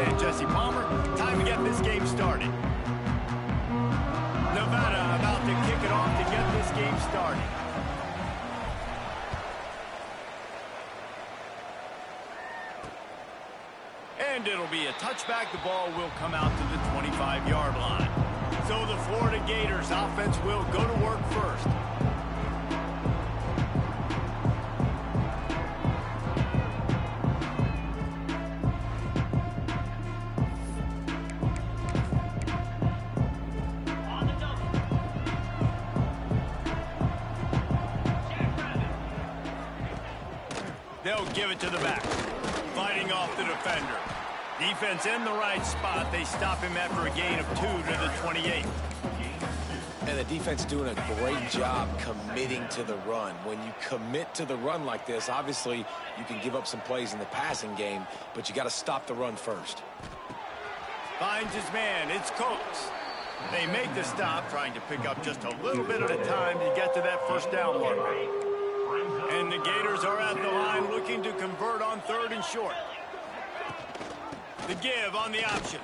understand, Jesse Palmer. Time to get this game started. Nevada about to kick it off to get this game started. And it'll be a touchback. The ball will come out to the 25-yard line. So the Florida Gators offense will go to work first. They'll give it to the back. Fighting off the defender. Defense in the right spot. They stop him after a gain of 2 to the 28. And the defense doing a great job committing to the run. When you commit to the run like this, obviously you can give up some plays in the passing game, but you got to stop the run first. Finds his man. It's Coates. They make the stop, trying to pick up just a little bit at a time to get to that first down marker. And the Gators are at the line looking to convert on 3rd and short. The give on the option.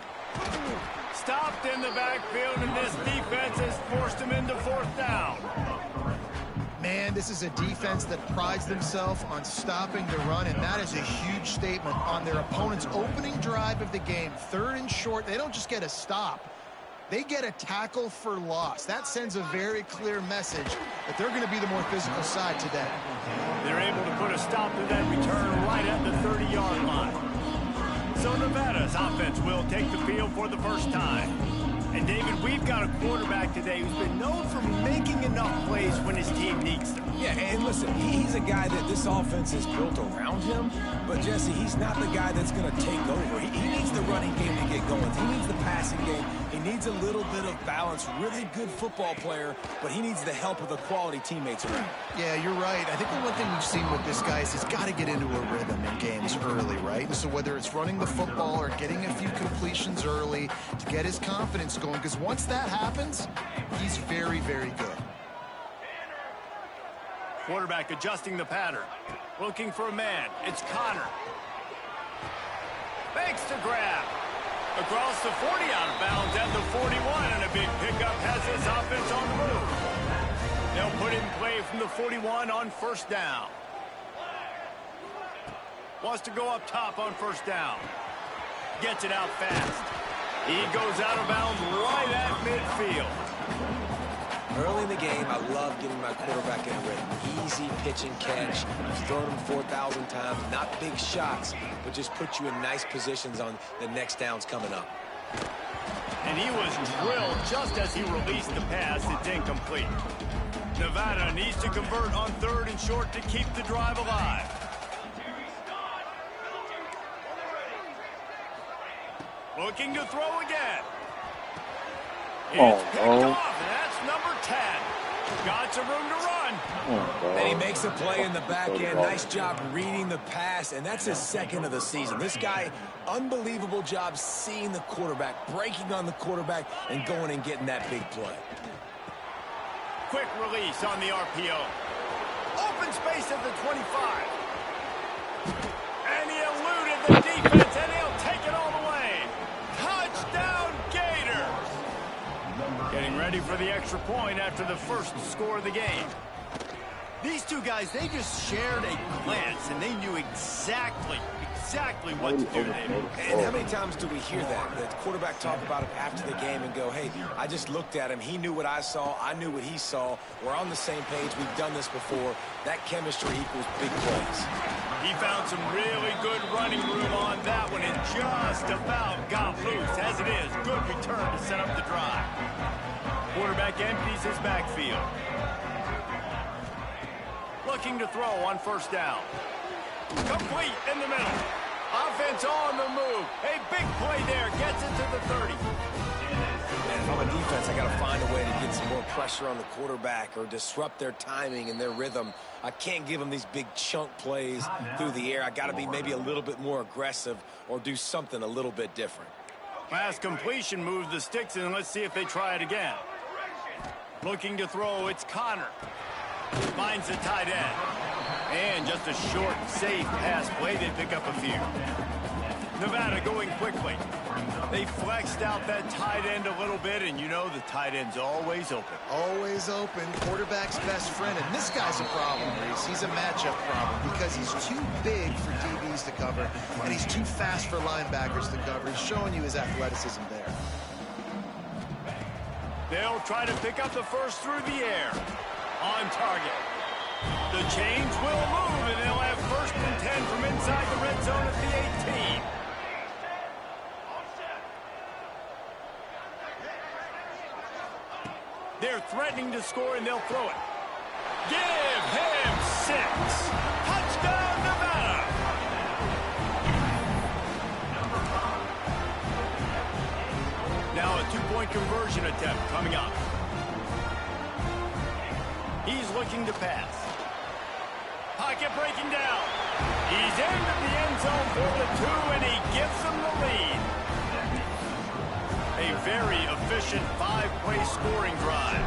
Stopped in the backfield, and this defense has forced him into 4th down. Man, this is a defense that prides themselves on stopping the run, and that is a huge statement on their opponent's opening drive of the game. 3rd and short, they don't just get a stop. They get a tackle for loss. That sends a very clear message that they're going to be the more physical side today. They're able to put a stop to that return right at the 30-yard line. So Nevada's offense will take the field for the first time. And David, we've got a quarterback today who's been known for making enough plays when his team needs them. Yeah, and listen, he's a guy that this offense is built around him. But, Jesse, he's not the guy that's going to take over. He needs the running game to get going. He needs the passing game. He needs a little bit of balance. Really good football player, but he needs the help of the quality teammates around. Yeah, you're right. I think the one thing we've seen with this guy is he's got to get into a rhythm in games early, right? And so whether it's running the football or getting a few completions early to get his confidence going, because once that happens, he's very, very good. Quarterback adjusting the pattern. Looking for a man. It's Connor. Fakes to grab. Across the 40, out of bounds at the 41, and a big pickup has this offense on the move. They'll put it in play from the 41 on 1st down. Wants to go up top on 1st down. Gets it out fast. He goes out of bounds right at midfield. Early in the game, I love getting my quarterback in a rhythm. Easy pitch and catch. He's thrown him 4,000 times. Not big shots, but just put you in nice positions on the next downs coming up. And he was drilled just as he released the pass. It's incomplete. Nevada needs to convert on 3rd and short to keep the drive alive. Looking to throw again. It's picked off, and that's number 10. Got some room to run. And he makes a play in the back end. Nice job reading the pass, and that's his 2nd of the season. This guy, unbelievable job seeing the quarterback, breaking on the quarterback, and going and getting that big play. Quick release on the RPO. Open space at the 25. And he eluded the defense, and he'll take it all the way. Touchdown, Gators! Getting ready for the extra point after the first score of the game. These two guys, they just shared a glance, and they knew exactly what to do, David. And how many times do we hear that? The quarterback talk about it after the game and go, hey, I just looked at him. He knew what I saw. I knew what he saw. We're on the same page. We've done this before. That chemistry equals big plays. He found some really good running room on that one and just about got loose. As it is, good return to set up the drive. Quarterback empties his backfield. Looking to throw on 1st down. Complete in the middle. Offense on the move. A big play there. Gets it to the 30. And if I'm a defense, I got to find a way to get some more pressure on the quarterback or disrupt their timing and their rhythm. I can't give them these big chunk plays through the air. I got to be maybe a little bit more aggressive or do something a little bit different. Pass completion moves the sticks in. Let's see if they try it again. Looking to throw. It's Connor. Finds the tight end. And just a short, safe pass play. They pick up a few. Nevada going quickly. They flexed out that tight end a little bit, and you know the tight end's always open. Always open. Quarterback's best friend. And this guy's a problem, Reese. He's a matchup problem because he's too big for DBs to cover, and he's too fast for linebackers to cover. He's showing you his athleticism there. They'll try to pick up the first through the air. On target. The chains will move, and they'll have 1st and 10 from inside the red zone at the 18. They're threatening to score, and they'll throw it. Give him 6. Touchdown, Nevada. Now a 2-point conversion attempt coming up. He's looking to pass. Pocket breaking down. He's into the end zone for the 2, and he gives them the lead. A very efficient 5-play scoring drive.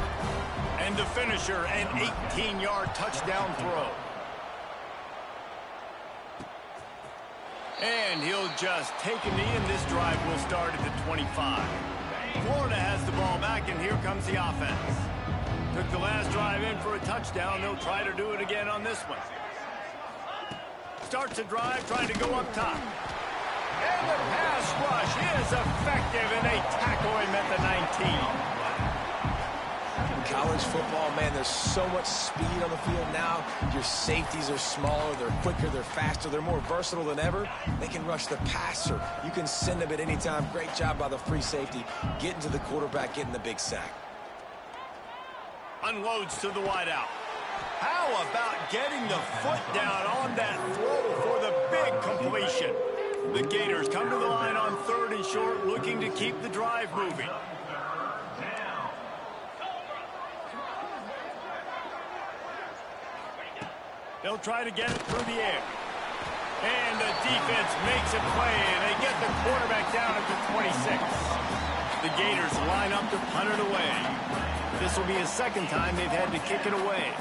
And the finisher, an 18-yard touchdown throw. And he'll just take a knee, and this drive will start at the 25. Florida has the ball back, and here comes the offense. Took the last drive in for a touchdown. They'll try to do it again on this one. Starts a drive, trying to go up top. And the pass rush is effective, and they tackle him at the 19. In college football, man, there's so much speed on the field now. Your safeties are smaller, they're quicker, they're faster, they're more versatile than ever. They can rush the passer. You can send them at any time. Great job by the free safety, getting to the quarterback, getting the big sack. Unloads to the wideout. How about getting the foot down on that throw for the big completion? The Gators come to the line on 3rd and short, looking to keep the drive moving. They'll try to get it through the air. And the defense makes a play, and they get the quarterback down at the 26. The Gators line up to punt it away. This will be his 2nd time they've had to kick it away.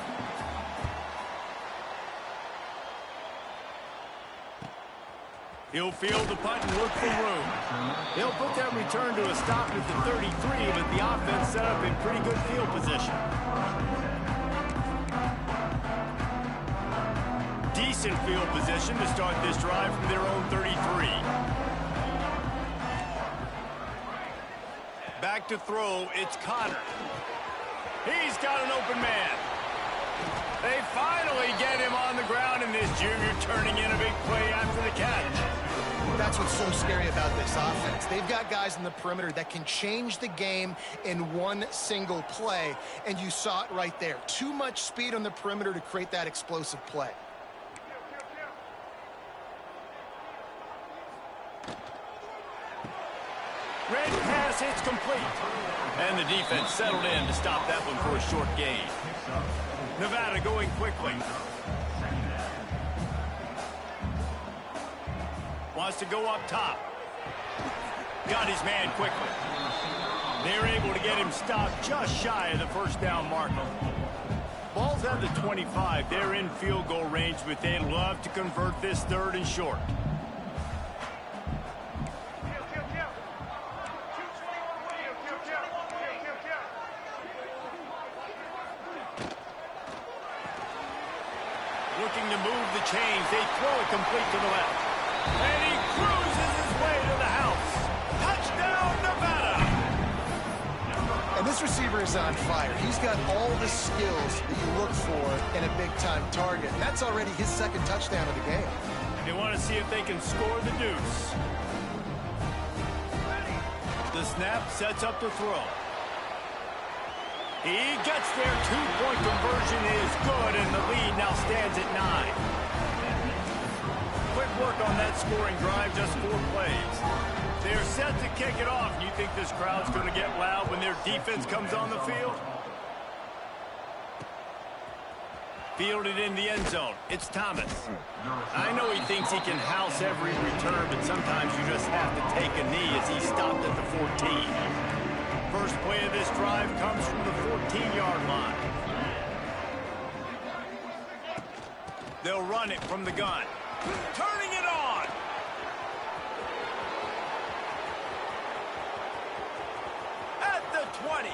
He'll field the punt and look for room. They'll put that return to a stop at the 33, but the offense set up in pretty good field position. Decent field position to start this drive from their own 33. Back to throw, it's Connor. He's got an open man. They finally get him on the ground, and this junior turning in a big play after the catch. That's what's so scary about this offense. They've got guys in the perimeter that can change the game in one single play, and you saw it right there. Too much speed on the perimeter to create that explosive play. Red pass, it's complete. And the defense settled in to stop that one for a short gain. Nevada going quickly. Wants to go up top. Got his man quickly. They're able to get him stopped just shy of the 1st down marker. Ball's at the 25. They're in field goal range, but they'd love to convert this 3rd and short. Looking to move the chains. They throw it complete to the left. And he cruises his way to the house. Touchdown, Nevada! And this receiver is on fire. He's got all the skills that you look for in a big-time target. And that's already his 2nd touchdown of the game. They want to see if they can score the deuce. The snap sets up the throw. He gets there. 2-point conversion is good, and the lead now stands at 9. Quick work on that scoring drive, just 4 plays. They're set to kick it off. You think this crowd's going to get loud when their defense comes on the field? Fielded in the end zone. It's Thomas. I know he thinks he can house every return, but sometimes you just have to take a knee as he stopped at the 14. First play of this drive comes from the 14-yard line. They'll run it from the gun. Turning it on. 20.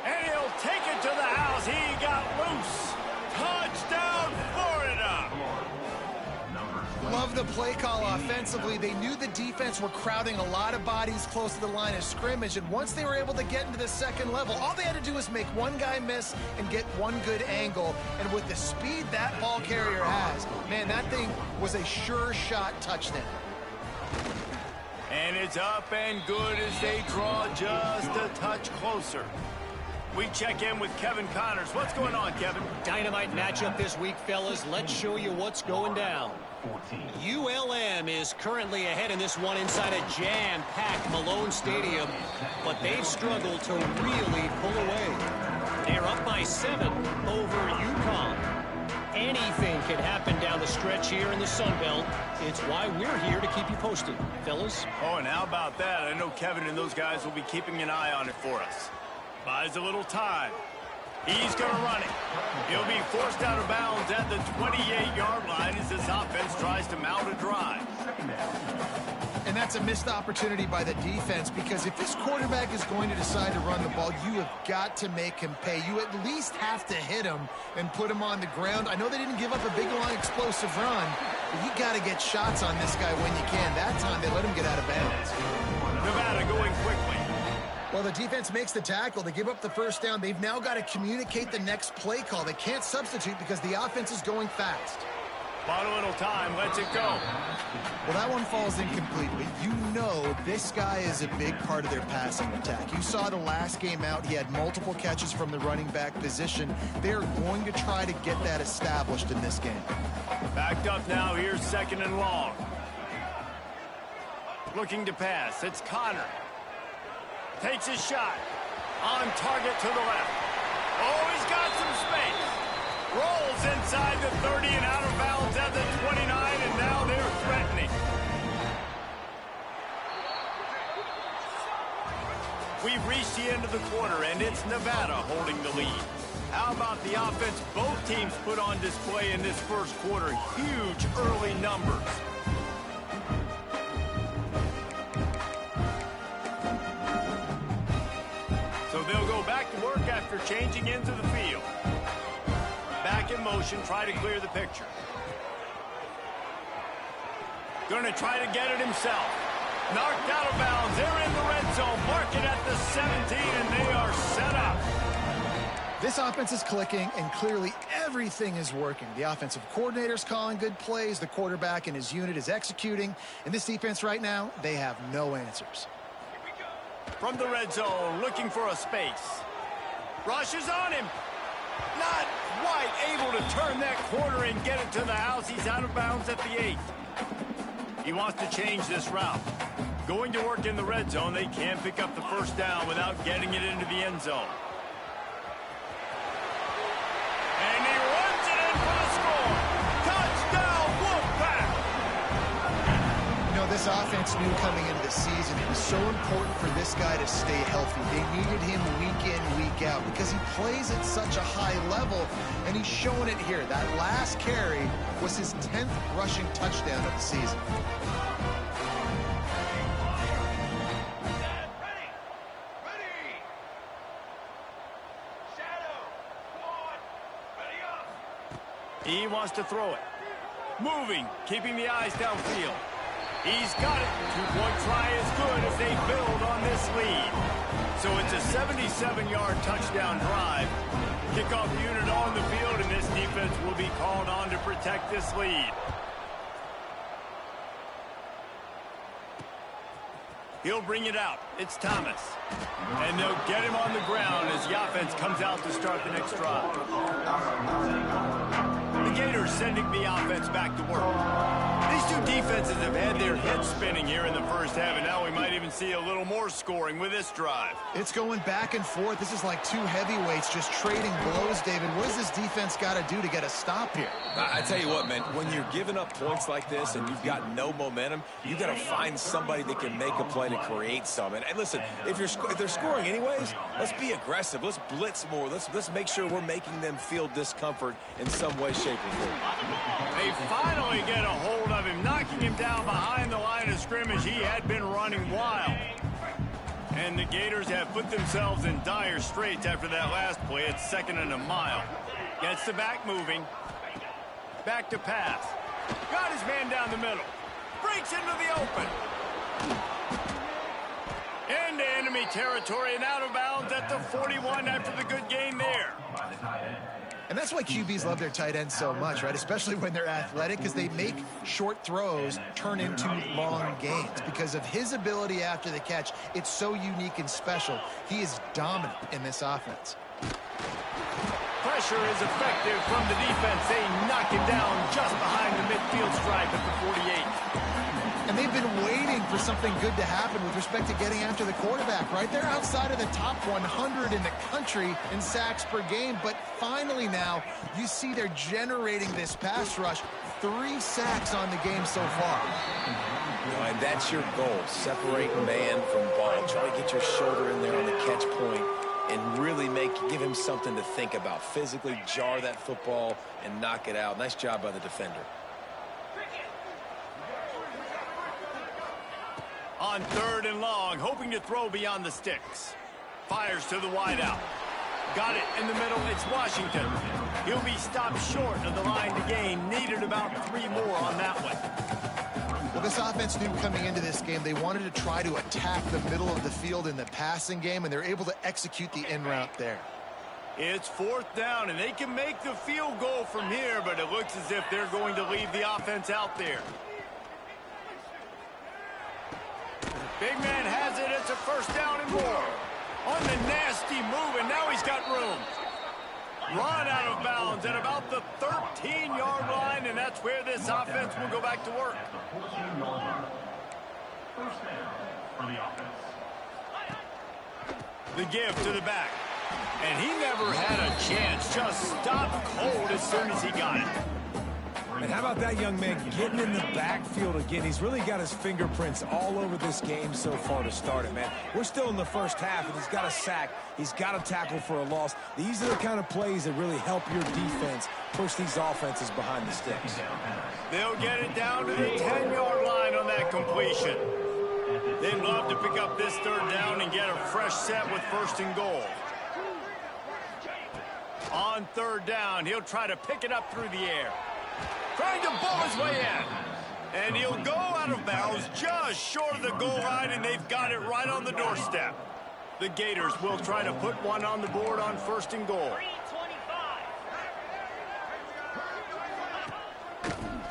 And he'll take it to the house. He got loose. Touchdown, Florida. Love the play call offensively. They knew the defense were crowding a lot of bodies close to the line of scrimmage, and once they were able to get into the second level, all they had to do was make one guy miss and get one good angle. And with the speed that ball carrier has, man, that thing was a sure shot touchdown. And it's up and good as they draw just a touch closer. We check in with Kevin Connors. What's going on, Kevin? Dynamite matchup this week, fellas. Let's show you what's going down. ULM is currently ahead in this one inside a jam-packed Malone Stadium, but they've struggled to really pull away. They're up by 7 over UConn. Anything can happen down the stretch here in the Sun Belt. It's why we're here to keep you posted, fellas. Oh, and how about that? I know Kevin and those guys will be keeping an eye on it for us. Buys a little time. He's going to run it. He'll be forced out of bounds at the 28-yard line as this offense tries to mount a drive. And that's a missed opportunity by the defense, because if this quarterback is going to decide to run the ball, you have got to make him pay. You at least have to hit him and put him on the ground. I know they didn't give up a big, long, explosive run, but you got to get shots on this guy when you can. That time, they let him get out of bounds. Nevada going quickly. Well, the defense makes the tackle. They give up the first down. They've now got to communicate the next play call. They can't substitute because the offense is going fast. Bought a little time. Lets it go. Well, that one falls incomplete, but you know this guy is a big part of their passing attack. You saw the last game out. He had multiple catches from the running back position. They're going to try to get that established in this game. Backed up now. Here's 2nd and long. Looking to pass. It's Connor. Takes his shot. On target to the left. Oh, he's got some space. Rolls inside the 30 and out of bounds at the 29, and now they're threatening. We've reached the end of the quarter, and it's Nevada holding the lead. How about the offense both teams put on display in this first quarter? Huge early numbers. So they'll go back to work after changing into the field. Back in motion, try to clear the picture. Going to try to get it himself. Knocked out of bounds. They're in the red zone. Mark it at the 17, and they are set up. This offense is clicking, and clearly everything is working. The offensive coordinator's calling good plays. The quarterback and his unit is executing. And this defense right now, they have no answers. From the red zone, looking for a space. Rushes on him. Not quite able to turn that corner and get it to the house. He's out of bounds at the 8. He wants to change this route. Going to work in the red zone. They can't pick up the first down without getting it into the end zone. And he runs it in for the score. Touchdown, Wolfpack! You know, this offense knew coming into the season it was so important for this guy to stay healthy. They needed him week in, week out, because he plays at such a high level, and he's showing it here. That last carry was his 10th rushing touchdown of the season. He wants to throw it. Moving, keeping the eyes downfield. He's got it. Two-point try is good as they build on this lead. So it's a 77-yard touchdown drive. Kickoff unit on the field, and this defense will be called on to protect this lead. He'll bring it out. It's Thomas. And they'll get him on the ground as the offense comes out to start the next drive. The Gators sending the offense back to work. These two defenses have had their heads spinning here in the first half, and now we might even see a little more scoring with this drive. It's going back and forth. This is like two heavyweights just trading blows, David. What does this defense got to do to get a stop here? I tell you what, man, when you're giving up points like this and you've got no momentum, you got to find somebody that can make a play to create some. And listen, if they're scoring anyways, let's be aggressive. Let's blitz more. Let's make sure we're making them feel discomfort in some way, shape, or form. They finally get a hold of him, knocking him down behind the line of scrimmage. He had been running wild. And the Gators have put themselves in dire straits after that last play. It's 2nd and a mile. Gets the back moving. Back to pass. Got his man down the middle. Breaks into the open. Into enemy territory and out of bounds at the 41 after the good gain there. And that's why QBs love their tight ends so much, right? Especially when they're athletic, because they make short throws turn into long gains. Because of his ability after the catch, it's so unique and special. He is dominant in this offense. Pressure is effective from the defense. They knock him down just behind the midfield stripe at the 48. And they've been waiting for something good to happen with respect to getting after the quarterback, right? They're outside of the top 100 in the country in sacks per game, but finally now you see they're generating this pass rush. 3 sacks on the game so far. And that's your goal, separate man from ball. Try to get your shoulder in there on the catch point and really give him something to think about. Physically jar that football and knock it out. Nice job by the defender. On 3rd and long, hoping to throw beyond the sticks. Fires to the wideout. Got it in the middle. It's Washington. He'll be stopped short of the line to gain. Needed about 3 more on that one. Well, this offense knew coming into this game they wanted to try to attack the middle of the field in the passing game, and they're able to execute the in route there. It's 4th down, and they can make the field goal from here, but it looks as if they're going to leave the offense out there. Big man has it. It's a 1st down and more. On the nasty move, and now he's got room. Run out of bounds at about the 13-yard line, and that's where this offense will go back to work. The give to the back. And he never had a chance. Just stopped cold as soon as he got it. And how about that young man getting in the backfield again? He's really got his fingerprints all over this game so far to start it, man. We're still in the first half, and he's got a sack. He's got a tackle for a loss. These are the kind of plays that really help your defense push these offenses behind the sticks. They'll get it down to the 10-yard line on that completion. They'd love to pick up this 3rd down and get a fresh set with 1st and goal. On 3rd down, he'll try to pick it up through the air. Trying to ball his way in. And he'll go out of bounds just short of the goal line, and they've got it right on the doorstep. The Gators will try to put one on the board on 1st and goal.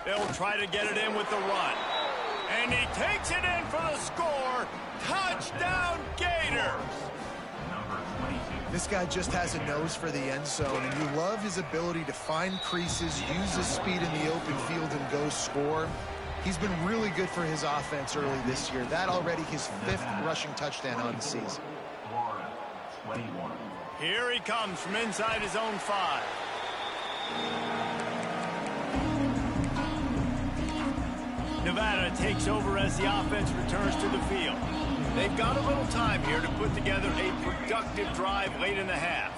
They'll try to get it in with the run. And he takes it in for the score. Touchdown, Gators! This guy just has a nose for the end zone, and you love his ability to find creases, use his speed in the open field, and go score. He's been really good for his offense early this year. That already his 5th rushing touchdown on the season. Here he comes from inside his own 5. Nevada takes over as the offense returns to the field. They've got a little time here to put together a productive drive late in the half.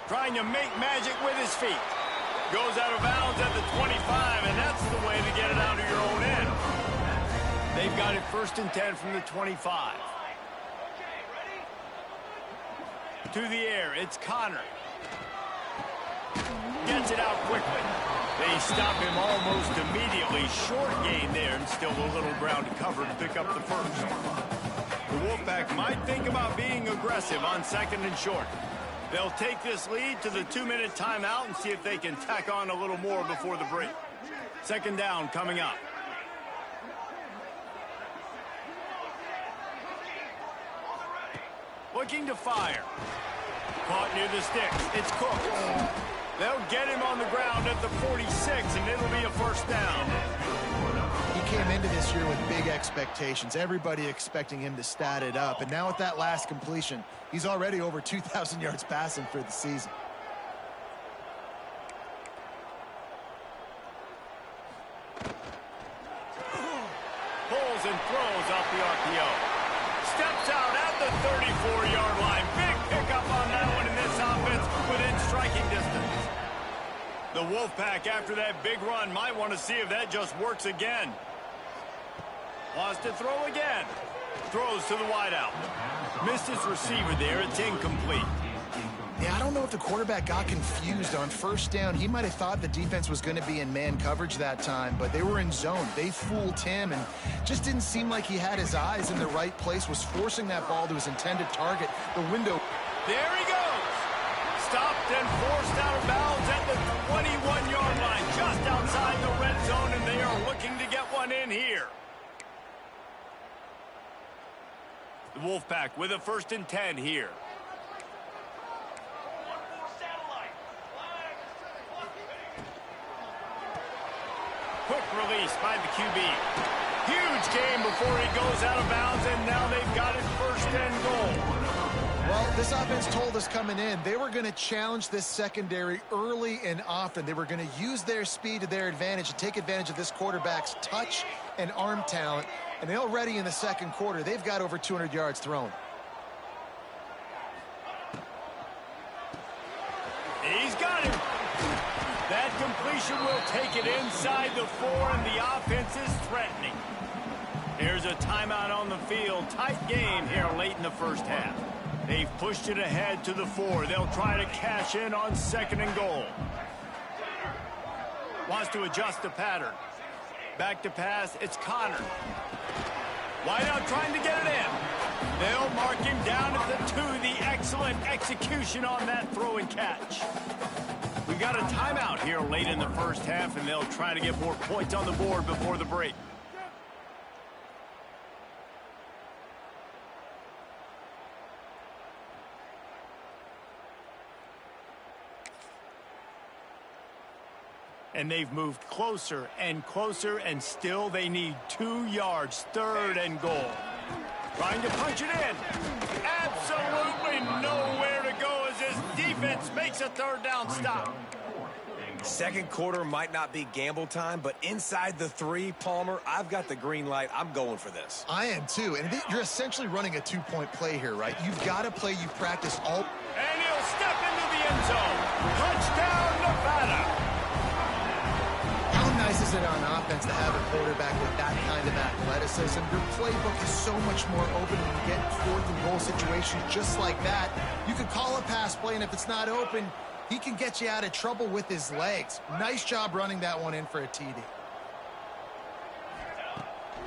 Trying to make magic with his feet. Goes out of bounds at the 25, and that's the way to get it out of your own end. They've got it 1st and 10 from the 25. To the air, it's Connor. Gets it out quickly. They stop him almost immediately. Short gain there, and still a little ground to cover to pick up the 1st. The Wolfpack might think about being aggressive on 2nd and short. They'll take this lead to the 2-minute timeout and see if they can tack on a little more before the break. 2nd down coming up. Looking to fire. Caught near the sticks. It's Cook. They'll get him on the ground at the 46, and it'll be a 1st down. He came into this year with big expectations. Everybody expecting him to stat it up. And now with that last completion, he's already over 2,000 yards passing for the season. Pulls and throws off the RPO. Steps out at the 34-yard line. Big pickup on that one in this offense within striking distance. The Wolfpack, after that big run, might want to see if that just works again. Wants to throw again. Throws to the wideout. Missed his receiver there. It's incomplete. Yeah, I don't know if the quarterback got confused on first down. He might have thought the defense was going to be in man coverage that time, but they were in zone. They fooled him and just didn't seem like he had his eyes in the right place, was forcing that ball to his intended target, the window. There he goes. Stopped and forced out of bounds at the 21-yard line, just outside the red zone, and they are looking to get one in here. The Wolfpack with a 1st and 10 here. Quick release by the QB. Huge game before he goes out of bounds, and now they've got it 1st and goal. Well, this offense told us coming in they were going to challenge this secondary early and often. They were going to use their speed to their advantage and take advantage of this quarterback's touch and arm talent. And already in the second quarter, they've got over 200 yards thrown. He's got him. That completion will take it inside the 4, and the offense is threatening. There's a timeout on the field. Tight game here late in the first half. They've pushed it ahead to the 4. They'll try to cash in on 2nd and goal. Wants to adjust the pattern. Back to pass. It's Connor. Wideout trying to get it in. They'll mark him down at the 2. The excellent execution on that throw and catch. We got a timeout here late in the first half, and they'll try to get more points on the board before the break. And they've moved closer and closer, and still they need 2 yards. 3rd and goal. Trying to punch it in. Absolutely nowhere to go as his defense makes a 3rd down stop. Second quarter might not be gamble time, but inside the 3, Palmer, I've got the green light. I'm going for this. I am too. And you're essentially running a 2-point play here, right? You've got to play you practice all. And he'll step into the end zone. Touchdown, Nevada. How nice is it on offense to have a quarterback with that kind of athleticism? Your playbook is so much more open when you get 4th and goal situations just like that. You can call a pass play, and if it's not open, he can get you out of trouble with his legs. Nice job running that one in for a TD.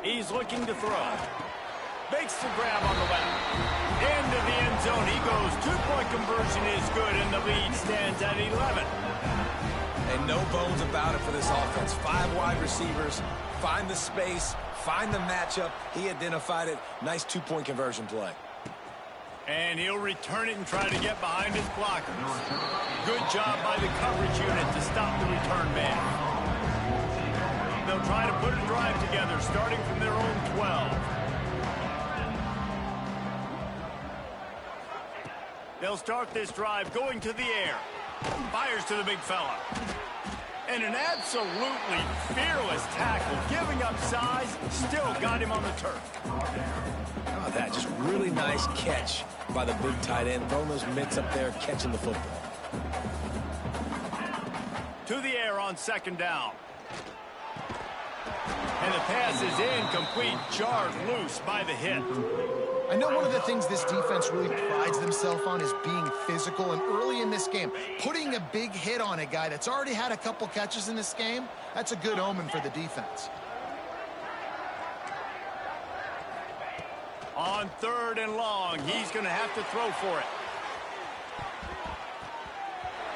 He's looking to throw. Makes the grab on the left. Into the end zone he goes. 2-point conversion is good, and the lead stands at 11. And no bones about it for this offense. 5 wide receivers, find the space, find the matchup. He identified it. Nice 2-point conversion play. And he'll return it and try to get behind his blockers. Good job by the coverage unit to stop the return man. They'll try to put a drive together, starting from their own 12. They'll start this drive going to the air. Fires to the big fella. And an absolutely fearless tackle, giving up size, still got him on the turf. How about that? Just really nice catch by the big tight end, throwing those mitts up there, catching the football. To the air on 2nd down. And the pass is incomplete, jarred loose by the hit. I know one of the things this defense really prides themselves on is being physical, and early in this game, putting a big hit on a guy that's already had a couple catches in this game, that's a good omen for the defense. On 3rd and long, he's going to have to throw for it.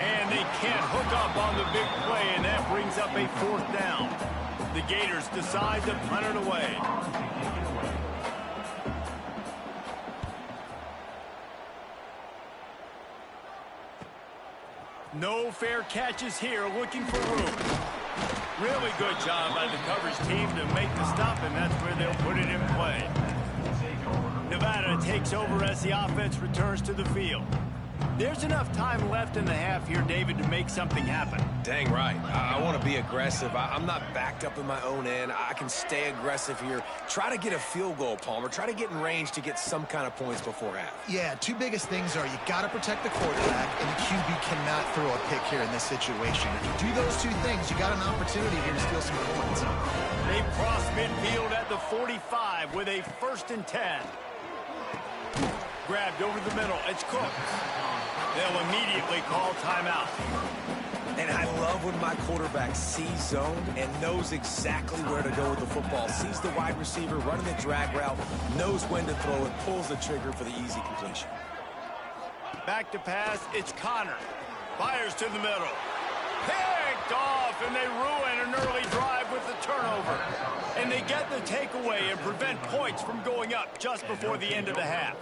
And they can't hook up on the big play, and that brings up a 4th down. The Gators decide to punt it away. No fair catches here, looking for room. Really good job by the coverage team to make the stop, and that's where they'll put it in play. Nevada takes over as the offense returns to the field. There's enough time left in the half here, David, to make something happen. Dang right. I want to be aggressive. I'm not backed up in my own end. I can stay aggressive here. Try to get a field goal, Palmer. Try to get in range to get some kind of points before half. Yeah, 2 biggest things are you got to protect the quarterback, and the QB cannot throw a pick here in this situation. If you do those 2 things, you got an opportunity here to steal some points. They cross midfield at the 45 with a 1st and 10. Grabbed over the middle. It's Cooks. They'll immediately call timeout. And I love when my quarterback sees zoned and knows exactly where to go with the football. Sees the wide receiver running the drag route, knows when to throw it, pulls the trigger for the easy completion. Back to pass. It's Connor. Fires to the middle. Picked off, and they ruin an early drive with the turnover. And they get the takeaway and prevent points from going up just before the end of the half.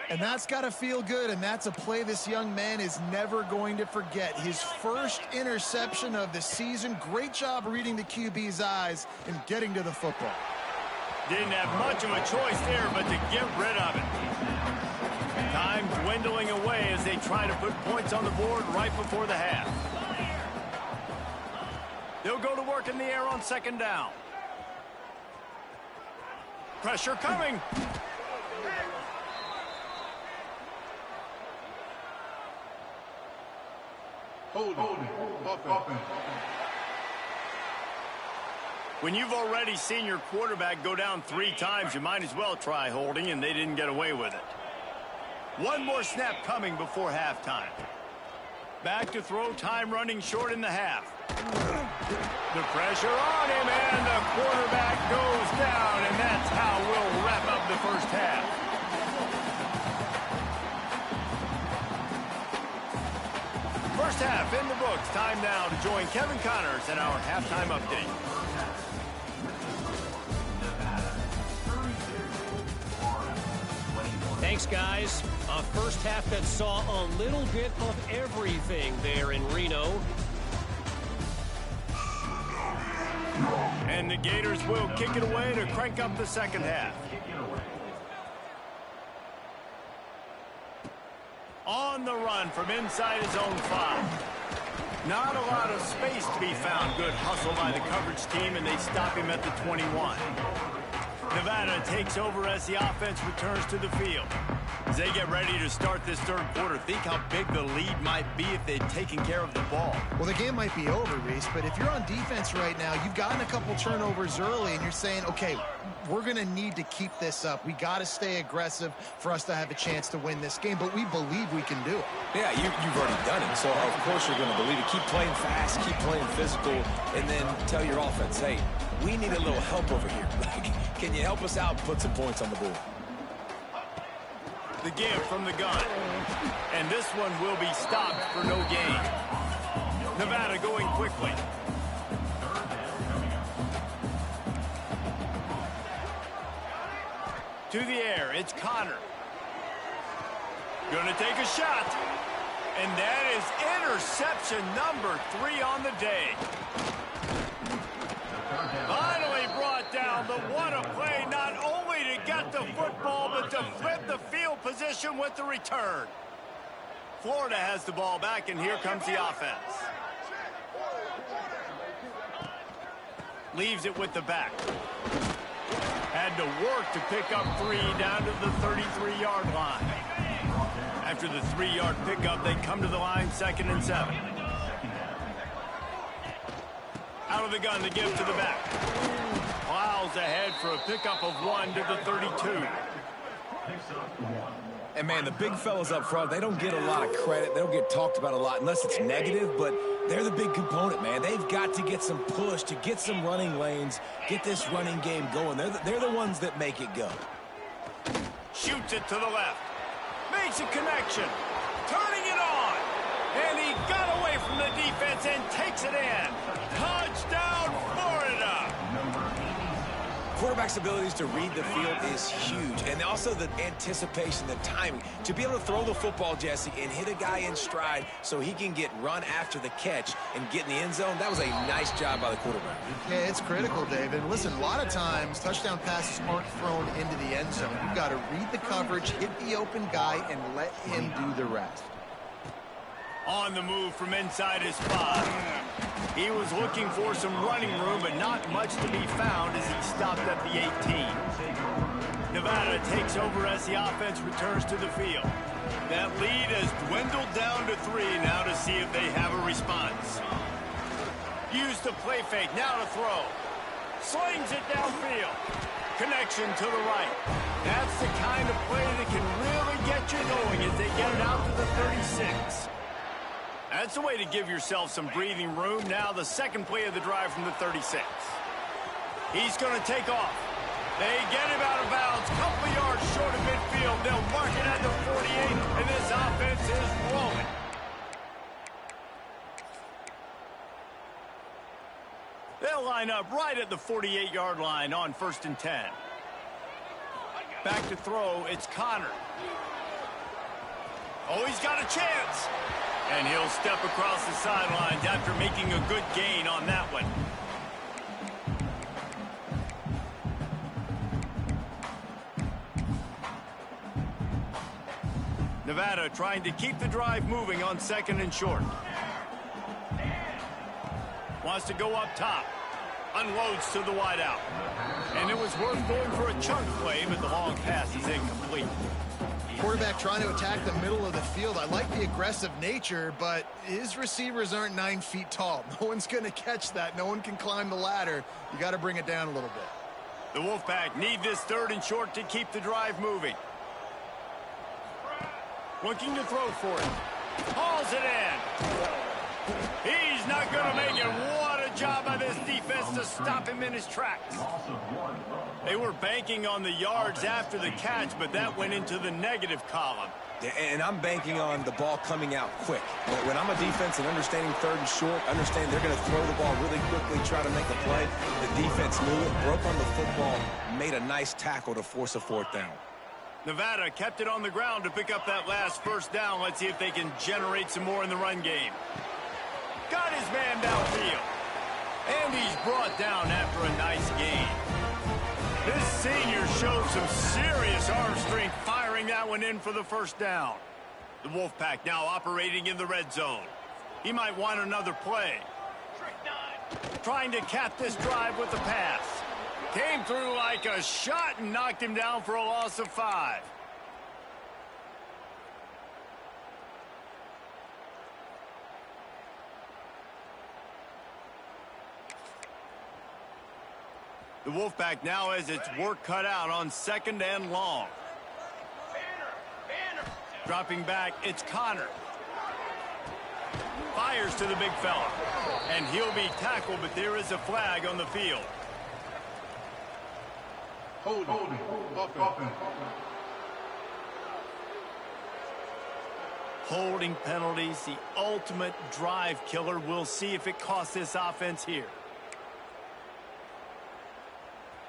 And that's got to feel good, and that's a play this young man is never going to forget. His first interception of the season. Great job reading the QB's eyes and getting to the football. Didn't have much of a choice there, but to get rid of it. Time dwindling away as they try to put points on the board right before the half. They'll go to work in the air on 2nd down. Pressure coming. When you've already seen your quarterback go down 3 times, you might as well try holding, and they didn't get away with it. One more snap coming before halftime. Back to throw, time running short in the half. The pressure on him, and the quarterback goes down, and that's how we'll wrap up the first half. First half in the books. Time now to join Kevin Connors in our halftime update. Thanks, guys. A first half that saw a little bit of everything there in Reno. And the Gators will kick it away to crank up the second half. On the run from inside his own 5. Not a lot of space to be found. Good hustle by the coverage team, and they stop him at the 21. Nevada takes over as the offense returns to the field. As they get ready to start this third quarter, think how big the lead might be if they'd taken care of the ball. Well, the game might be over, Reese, but if you're on defense right now, you've gotten a couple turnovers early, and you're saying, okay, we're going to need to keep this up. We got to stay aggressive for us to have a chance to win this game, but we believe we can do it. Yeah, you've already done it, so of course you're going to believe it. Keep playing fast, keep playing physical, and then tell your offense, hey, we need a little help over here. Can you help us out and put some points on the board? The give from the gun. And this one will be stopped for no gain. Nevada going quickly. To the air, it's Connor. Gonna take a shot. And that is interception number 3 on the day. Finally brought down, but what a play, not only to get the football, but to flip the field position with the return. Florida has the ball back, and here comes the offense. Leaves it with the back. Had to work to pick up 3 down to the 33-yard line. After the 3-yard pickup, they come to the line 2nd and 7. Out of the gun, the give to the back. Plows ahead for a pickup of 1 to the 32. And, man, the big fellas up front, they don't get a lot of credit. They don't get talked about a lot unless it's negative, but they're the big component, man. They've got to get some push, to get some running lanes, get this running game going. They're the ones that make it go. Shoots it to the left. Makes a connection. Turning it on. And he got away from the defense and takes it in. Touchdown, Florida. Quarterback's abilities to read the field is huge, and also the anticipation, the timing. To be able to throw the football, Jesse, and hit a guy in stride so he can get run after the catch and get in the end zone, that was a nice job by the quarterback. Yeah, it's critical, David. Listen, a lot of times touchdown passes aren't thrown into the end zone. You've got to read the coverage, hit the open guy, and let him do the rest. On the move from inside his 5. He was looking for some running room, but not much to be found as he stopped at the 18. Nevada takes over as the offense returns to the field. That lead has dwindled down to 3 now to see if they have a response. Use the play fake, now to throw. Slings it downfield. Connection to the right. That's the kind of play that can really get you going as they get it out to the 36. That's the way to give yourself some breathing room. Now the second play of the drive from the 36. He's going to take off. They get him out of bounds. Couple yards short of midfield. They'll mark it at the 48, and this offense is rolling. They'll line up right at the 48-yard line on 1st and 10. Back to throw, it's Connor. Oh, he's got a chance. And he'll step across the sidelines after making a good gain on that one. Nevada trying to keep the drive moving on 2nd and short. Wants to go up top. Unloads to the wideout. And it was worth going for a chunk play, but the long pass is incomplete. Quarterback trying to attack the middle of the field. I like the aggressive nature, but his receivers aren't 9 feet tall. No one's going to catch that. No one can climb the ladder. You got to bring it down a little bit. The Wolfpack need this 3rd and short to keep the drive moving. Looking to throw for it. Hauls it in. He's not going to make it. What a job by this defense to stop him in his tracks. They were banking on the yards after the catch, but that went into the negative column. And I'm banking on the ball coming out quick. When I'm a defense and understanding 3rd and short, understand they're going to throw the ball really quickly, try to make a play. The defense knew it, broke on the football, made a nice tackle to force a 4th down. Nevada kept it on the ground to pick up that last 1st down. Let's see if they can generate some more in the run game. Got his man downfield. And he's brought down after a nice gain. This senior showed some serious arm strength firing that one in for the 1st down. The Wolfpack now operating in the red zone. He might want another play. Trying to cap this drive with the pass. Came through like a shot and knocked him down for a loss of 5. The Wolfpack now has its work cut out on 2nd and long. Dropping back, it's Connor. Fires to the big fella. And he'll be tackled, but there is a flag on the field. Holding. Holding penalties, the ultimate drive killer. We'll see if it costs this offense here.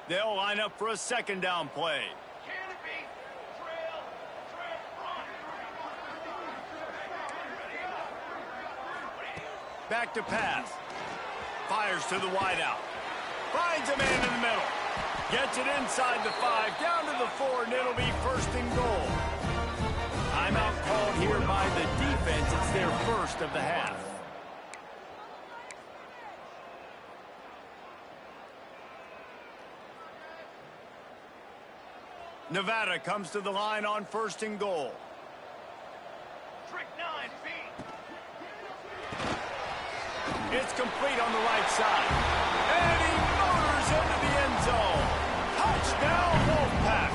They'll line up for a 2nd down play. Back to pass. Fires to the wideout. Finds a man in the middle. Gets it inside the 5, down to the 4, and it'll be 1st and goal. Timeout called here by the defense. It's their 1st of the half. Nevada comes to the line on 1st and goal. It's complete on the right side. And he motors into the end zone. Touchdown, Wolfpack.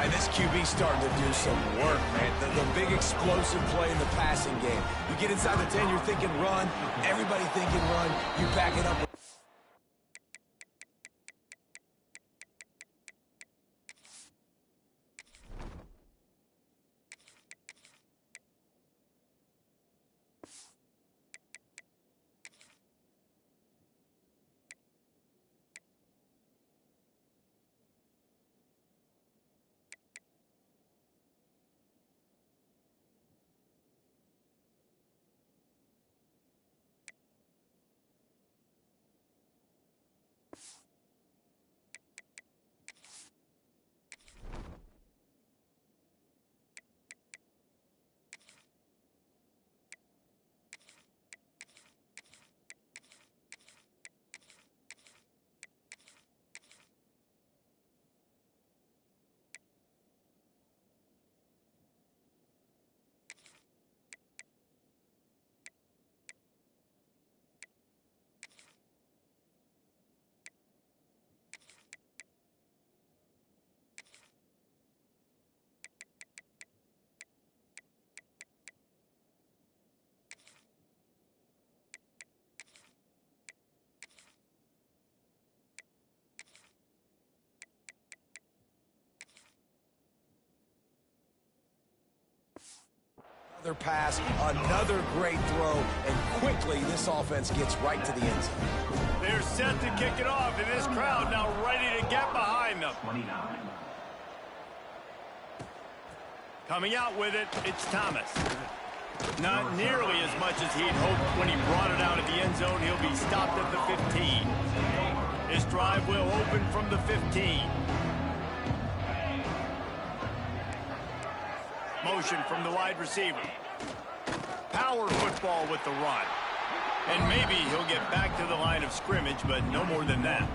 And this QB's starting to do some work, man. The big explosive play in the passing game. You get inside the 10, you're thinking run. Everybody thinking run. You back it up. their pass, another great throw, and quickly this offense gets right to the end zone. They're set to kick it off, and this crowd now ready to get behind them. Coming out with it, it's Thomas. Not nearly as much as he'd hoped when he brought it out of the end zone. He'll be stopped at the 15. This drive will open from the 15. Motion from the wide receiver. Power football with the run. And maybe he'll get back to the line of scrimmage, but no more than that.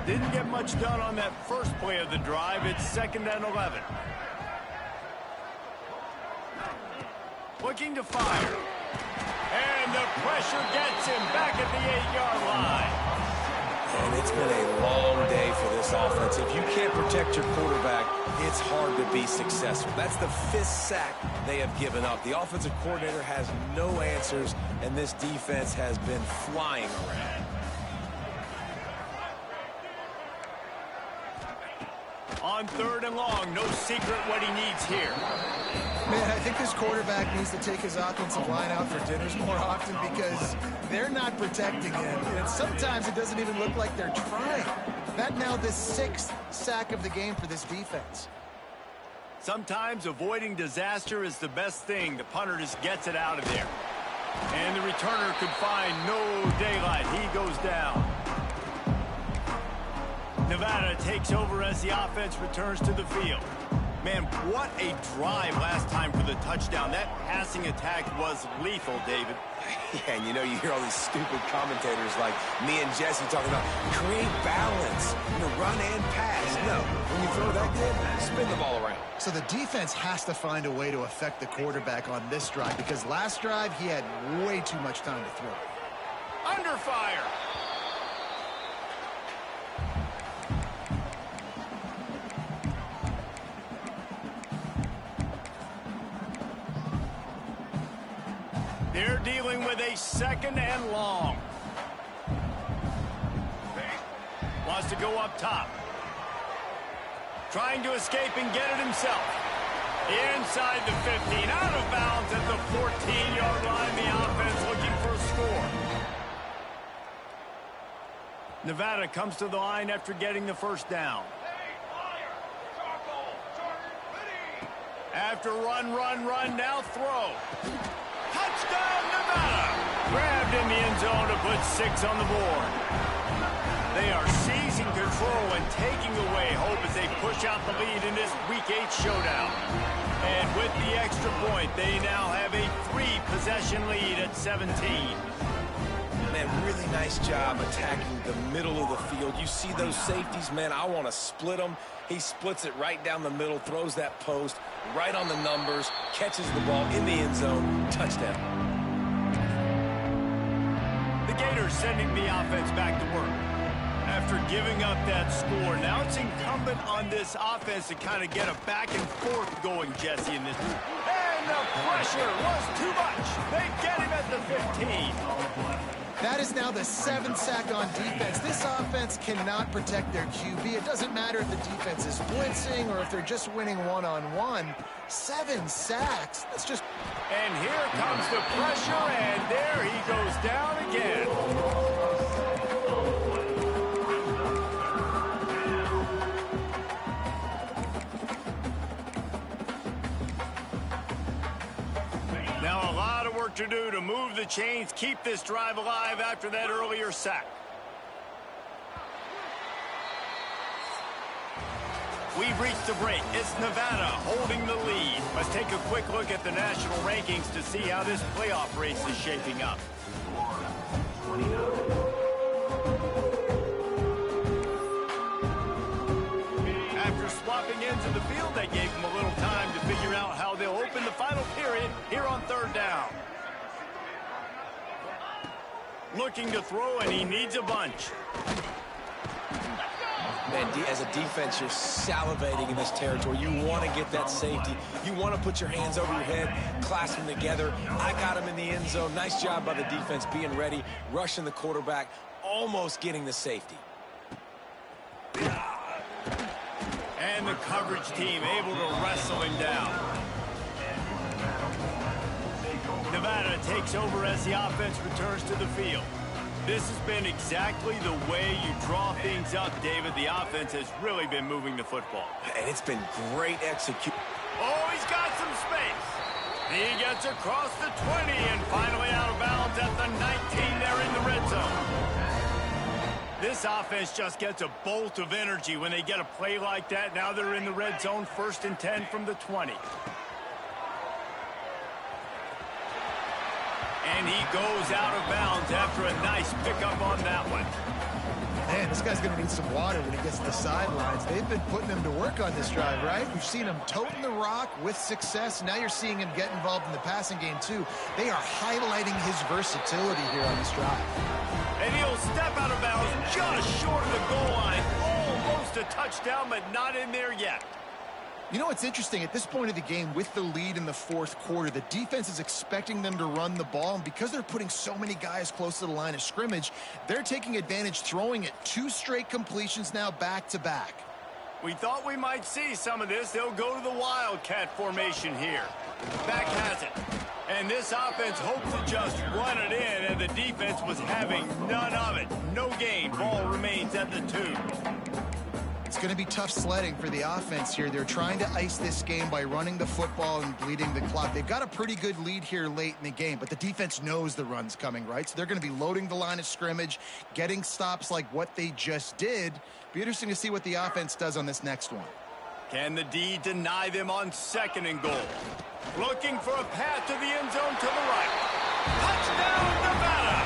Didn't get much done on that first play of the drive. It's 2nd and 11. Looking to fire. And the pressure gets him back at the 8-yard line. And it's been a long day for this offense. If you can't protect your quarterback, it's hard to be successful. That's the 5th sack they have given up. The offensive coordinator has no answers, and this defense has been flying around. On 3rd and long, no secret what he needs here. Man, I think this quarterback needs to take his offensive line out for dinners more often because they're not protecting him. And sometimes it doesn't even look like they're trying. That now the 6th sack of the game for this defense. Sometimes avoiding disaster is the best thing. The punter just gets it out of there. And the returner could find no daylight. He goes down. Nevada takes over as the offense returns to the field. Man, what a drive last time for the touchdown. That passing attack was lethal, David. Yeah, and you know, you hear all these stupid commentators like me and Jesse talking about create balance, run and pass. No, when you throw that good, spin the ball around. So the defense has to find a way to affect the quarterback on this drive because last drive he had way too much time to throw. Under fire. They're dealing with a 2nd and long. Wants to go up top. Trying to escape and get it himself. Inside the 15, out of bounds at the 14-yard line. The offense looking for a score. Nevada comes to the line after getting the 1st down. After run, now throw. Touchdown, Nevada! Grabbed in the end zone to put 6 on the board. They are seizing control and taking away hope as they push out the lead in this Week 8 showdown. And with the extra point, they now have a 3-possession lead at 17. Man, really nice job attacking the middle of the field. You see those safeties, man, I want to split them. He splits it right down the middle, throws that post, right on the numbers, catches the ball in the end zone, touchdown. The Gators sending the offense back to work. After giving up that score, now it's incumbent on this offense to kind of get a back and forth going, Jesse, in this. And the pressure was too much. They get him at the 15. That is now the 7th sack on defense. This offense cannot protect their QB. It doesn't matter if the defense is blitzing or if they're just winning one-on-one. 7 sacks. That's just... And here comes the pressure, and there he goes down again. Now a lot of work to do to move the chains, keep this drive alive after that earlier sack. We've reached the break. It's Nevada holding the lead. Let's take a quick look at the national rankings to see how this playoff race is shaping up. After swapping into the field, they gave them a little time to figure out how they'll open the final period here on 3rd down. Looking to throw, and he needs a bunch. Man, as a defense, you're salivating in this territory. You want to get that safety. You want to put your hands over your head, clasp them together. I got him in the end zone. Nice job by the defense being ready, rushing the quarterback, almost getting the safety. And the coverage team able to wrestle him down. Nevada takes over as the offense returns to the field. This has been exactly the way you draw things up, David. The offense has really been moving the football. And it's been great execution. Oh, he's got some space. He gets across the 20 and finally out of bounds at the 19 there in the red zone. This offense just gets a bolt of energy when they get a play like that. Now they're in the red zone, 1st and 10 from the 20. And he goes out of bounds after a nice pickup on that one. Man, this guy's going to need some water when he gets to the sidelines. They've been putting him to work on this drive, right? We've seen him toting the rock with success. Now you're seeing him get involved in the passing game, too. They are highlighting his versatility here on this drive. And he'll step out of bounds just short of the goal line. Almost a touchdown, but not in there yet. You know what's interesting? At this point of the game, with the lead in the 4th quarter, the defense is expecting them to run the ball. And because they're putting so many guys close to the line of scrimmage, they're taking advantage, throwing it 2 straight completions now back-to-back. We thought we might see some of this. They'll go to the Wildcat formation here. Back has it. And this offense hopes to just run it in, and the defense was having none of it. No gain. Ball remains at the 2. It's going to be tough sledding for the offense here. They're trying to ice this game by running the football and bleeding the clock. They've got a pretty good lead here late in the game, but the defense knows the run's coming, right? So they're going to be loading the line of scrimmage, getting stops like what they just did. Be interesting to see what the offense does on this next one. Can the D deny them on 2nd and goal? Looking for a path to the end zone to the right. Touchdown, Nevada!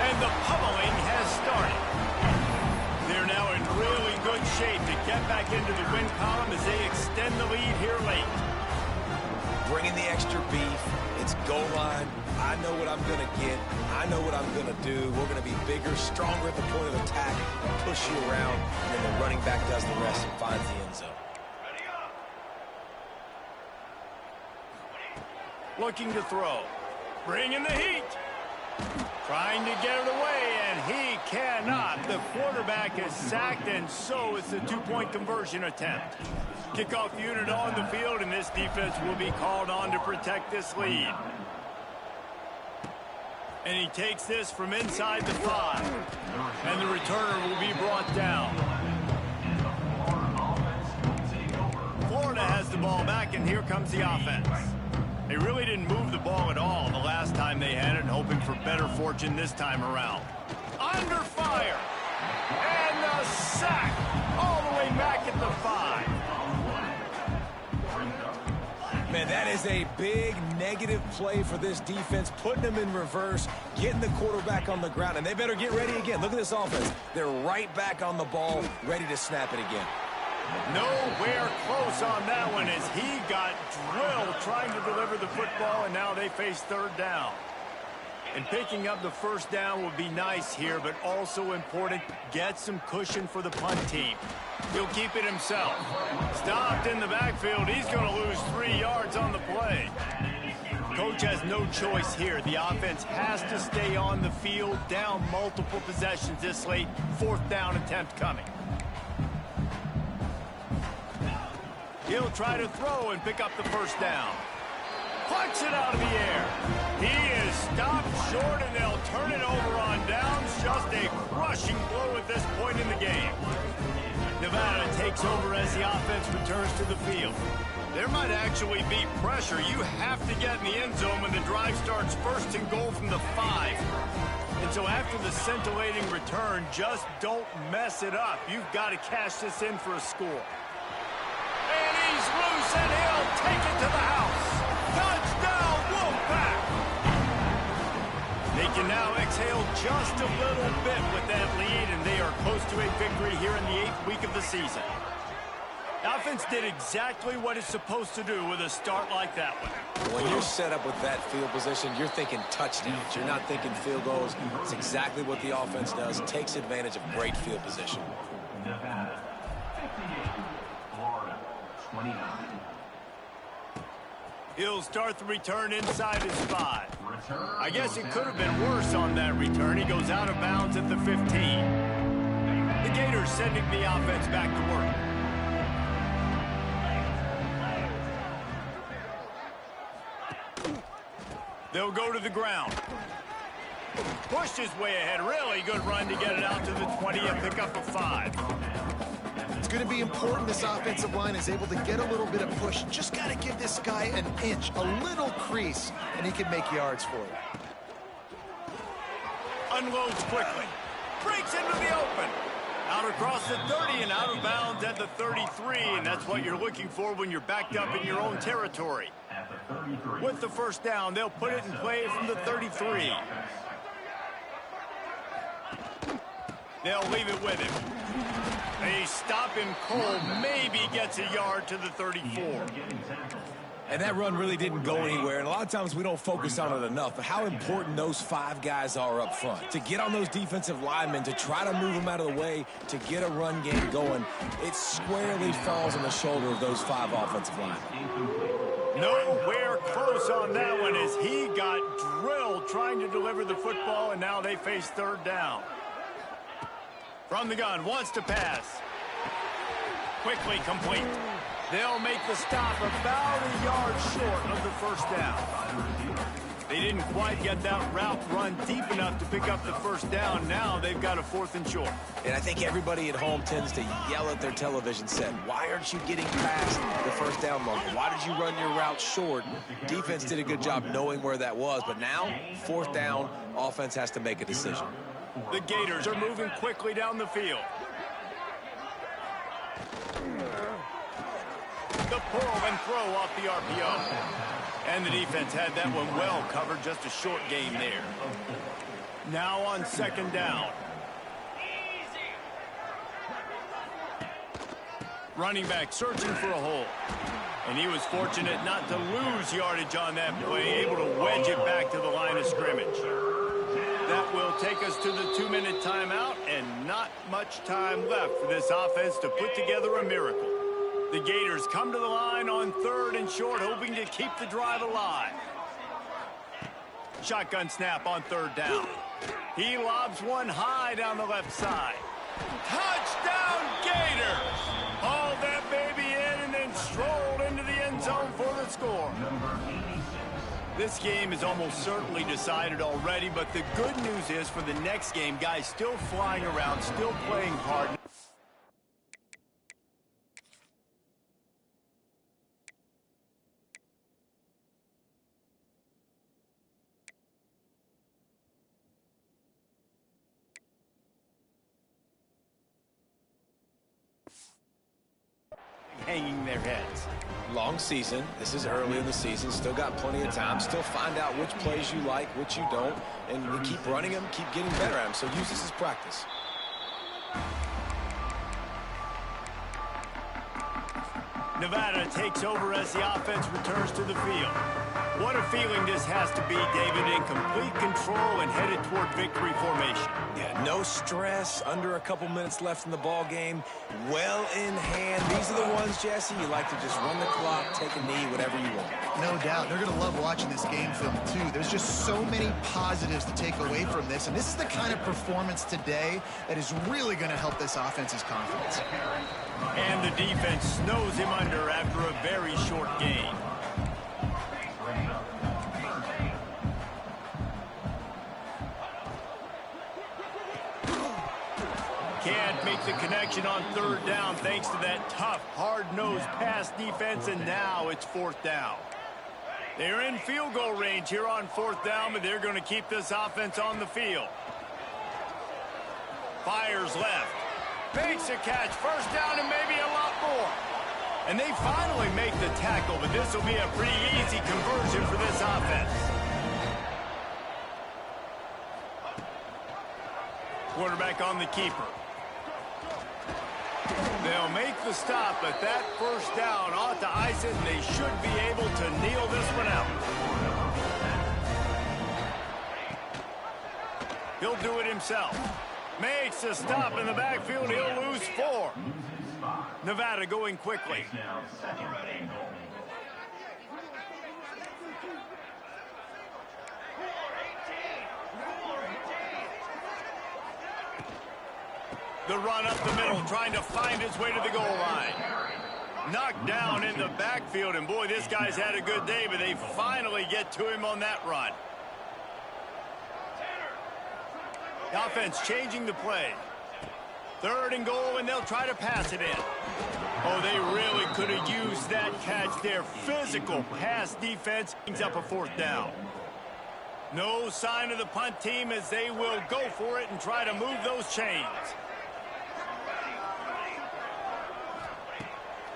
And the pummeling has started. They're now in really good shape to get back into the win column as they extend the lead here late. Bringing the extra beef. It's goal line. I know what I'm going to get. I know what I'm going to do. We're going to be bigger, stronger at the point of attack, push you around, and then the running back does the rest and finds the end zone. Looking to throw. Bringing the heat. Trying to get it away, and he cannot. The quarterback is sacked, and so is the 2-point conversion attempt. Kickoff unit on the field, and this defense will be called on to protect this lead. And he takes this from inside the 5. And the returner will be brought down. Florida has the ball back, and here comes the offense. They really didn't move the ball at all the last time they had it, hoping for better fortune this time around. Under fire. And the sack all the way back at the 5. Man, that is a big negative play for this defense, putting them in reverse, getting the quarterback on the ground, and they better get ready again. Look at this offense. They're right back on the ball, ready to snap it again. Nowhere close on that one as he got drilled trying to deliver the football, and now they face 3rd down. And picking up the 1st down would be nice here, but also important, get some cushion for the punt team. He'll keep it himself. Stopped in the backfield. He's going to lose 3 yards on the play. Coach has no choice here. The offense has to stay on the field, down multiple possessions this late. 4th down attempt coming. He'll try to throw and pick up the 1st down. Plucks it out of the air. He is stopped short, and they'll turn it over on downs. Just a crushing blow at this point in the game. Nevada takes over as the offense returns to the field. There might actually be pressure. You have to get in the end zone when the drive starts 1st and goal from the 5. And so after the scintillating return, just don't mess it up. You've got to cash this in for a score. And he's loose, and he'll take it to the house. Touchdown, Wolfpack! They can now exhale just a little bit with that lead, and they are close to a victory here in the 8th week of the season. The offense did exactly what it's supposed to do with a start like that one. When you're set up with that field position, you're thinking touchdowns. You're not thinking field goals. It's exactly what the offense does. Takes advantage of great field position. Nevada, 58. Florida, 29. He'll start the return inside his 5. I guess it could have been worse on that return. He goes out of bounds at the 15. The Gators sending the offense back to work. They'll go to the ground. Pushed his way ahead. Really good run to get it out to the 20 and pick up a 5. It's going to be important this offensive line is able to get a little bit of push. Just got to give this guy an inch, a little crease, and he can make yards for you. Unloads quickly. Breaks into the open. Out across the 30 and out of bounds at the 33, and that's what you're looking for when you're backed up in your own territory. With the first down, they'll put it in play from the 33. They'll leave it with him. A stop in Cole maybe gets a yard to the 34. And that run really didn't go anywhere, and a lot of times we don't focus on it enough, but how important those 5 guys are up front. To get on those defensive linemen, to try to move them out of the way, to get a run game going, it squarely falls on the shoulder of those 5 offensive linemen. Nowhere close on that one as he got drilled trying to deliver the football, and now they face third down. From the gun, wants to pass. Quickly complete. They'll make the stop about a yard short of the first down. They didn't quite get that route run deep enough to pick up the first down. Now they've got a 4th and short. And I think everybody at home tends to yell at their television set, why aren't you getting past the first down marker? Why did you run your route short? Defense did a good job knowing where that was, but now, 4th down, offense has to make a decision. The Gators are moving quickly down the field. The pull and throw off the RPO. And the defense had that one well covered, just a short gain there. Now on second down. Running back searching for a hole. And he was fortunate not to lose yardage on that play, able to wedge it back to the line of scrimmage. That will take us to the 2-minute timeout, and not much time left for this offense to put together a miracle. The Gators come to the line on 3rd and short, hoping to keep the drive alive. Shotgun snap on 3rd down. He lobs one high down the left side. Touchdown, Gators! Hauled that baby in and then strolled into the end zone for the score. This game is almost certainly decided already, but the good news is for the next game, guys still flying around, still playing hard. Hanging their heads. Long season. This is early in the season. Still got plenty of time. Still find out which plays you like, which you don't. And we keep running them, keep getting better at them. So use this as practice. Nevada takes over as the offense returns to the field. What a feeling this has to be, David, in complete control and headed toward victory formation. Yeah, no stress, under a couple minutes left in the ball game, well in hand. These are the ones, Jesse, you like to just run the clock, take a knee, whatever you want. No doubt. They're going to love watching this game film, too. There's just so many positives to take away from this, and this is the kind of performance today that is really going to help this offense's confidence. And the defense snows him under after a very short gain. Can't make the connection on 3rd down thanks to that tough, hard-nosed pass defense, and now it's 4th down. They're in field goal range here on 4th down, but they're going to keep this offense on the field. Fires left. Makes a catch. First down and maybe a lot more. And they finally make the tackle, but this will be a pretty easy conversion for this offense. Quarterback on the keeper. They'll make the stop, but that first down ought to ice it, and they should be able to kneel this one out. He'll do it himself. Makes a stop in the backfield. He'll lose 4. Nevada going quickly. The run up the middle, trying to find his way to the goal line. Knocked down in the backfield, and boy, this guy's had a good day, but they finally get to him on that run. The offense changing the play. 3rd and goal, and they'll try to pass it in. Oh, they really could have used that catch there. Physical pass defense brings up a 4th down. No sign of the punt team as they will go for it and try to move those chains.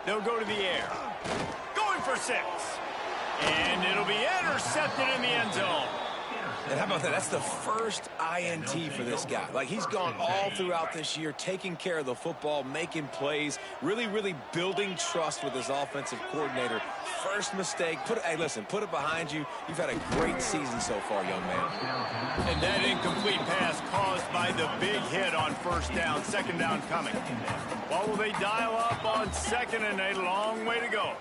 They'll go to the air. Going for 6. And it'll be intercepted in the end zone. And how about that? That's the first INT for this guy. Like, he's gone all throughout this year, taking care of the football, making plays, really building trust with his offensive coordinator. First mistake. Hey, listen, put it behind you. You've had a great season so far, young man. And that incomplete pass caused by the big hit on 1st down. 2nd down coming. What will they dial up on 2nd and a long way to go?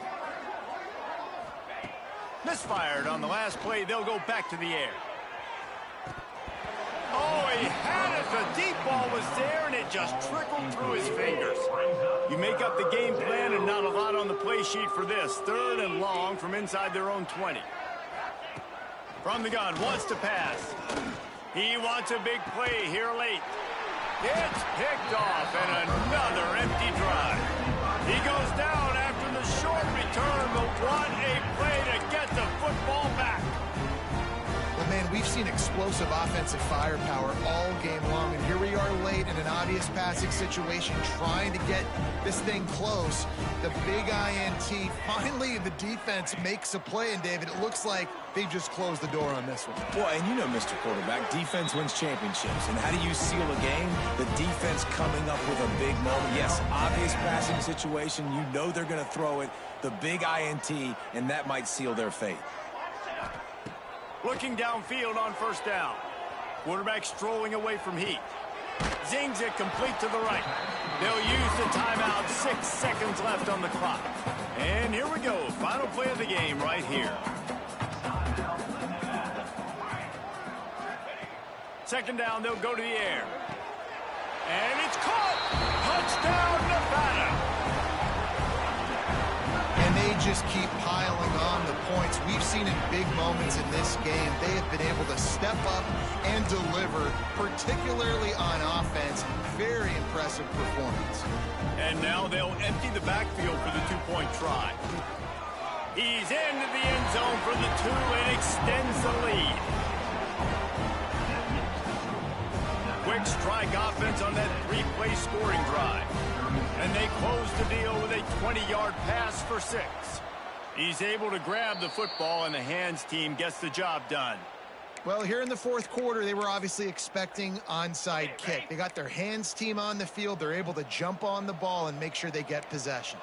Misfired on the last play. They'll go back to the air. Oh, he had it. The deep ball was there, and it just trickled through his fingers. You make up the game plan, and not a lot on the play sheet for this. 3rd and long from inside their own 20. From the gun, wants to pass. He wants a big play here late. It's picked off, and another empty drive. He goes down after the short return, but what a play to get the football back. Well, man, we've seen explosive offensive firepower all game long, and here we are late in an obvious passing situation trying to get this thing close. The big INT, finally the defense makes a play, and David, it looks like they just closed the door on this one. Well, and you know, Mr. Quarterback, defense wins championships. And how do you seal a game? The defense coming up with a big moment. Yes, obvious passing situation. You know they're going to throw it. The big INT, and that might seal their fate. Looking downfield on 1st down. Quarterback strolling away from heat. Zings it complete to the right. They'll use the timeout. 6 seconds left on the clock. And here we go. Final play of the game right here. 2nd down, they'll go to the air. And it's caught! Touchdown, Nevada! And they just keep piling on the points. We've seen in big moments in this game, they have been able to step up and deliver, particularly on offense. Very impressive performance. And now they'll empty the backfield for the 2-point try. He's into the end zone for the 2 and extends the lead. Quick strike offense on that 3-play scoring drive. And they close the deal with a 20-yard pass for 6. He's able to grab the football, and the hands team gets the job done. Well, here in the 4th quarter, they were obviously expecting onside kick. They got their hands team on the field. They're able to jump on the ball and make sure they get possession.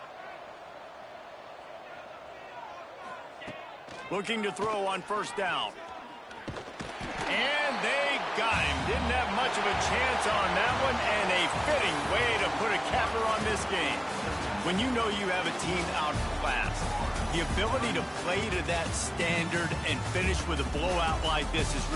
Looking to throw on 1st down. And they got him. Didn't have much of a chance on that one, and a fitting way to put a capper on this game. When you know you have a team outclassed, the ability to play to that standard and finish with a blowout like this is really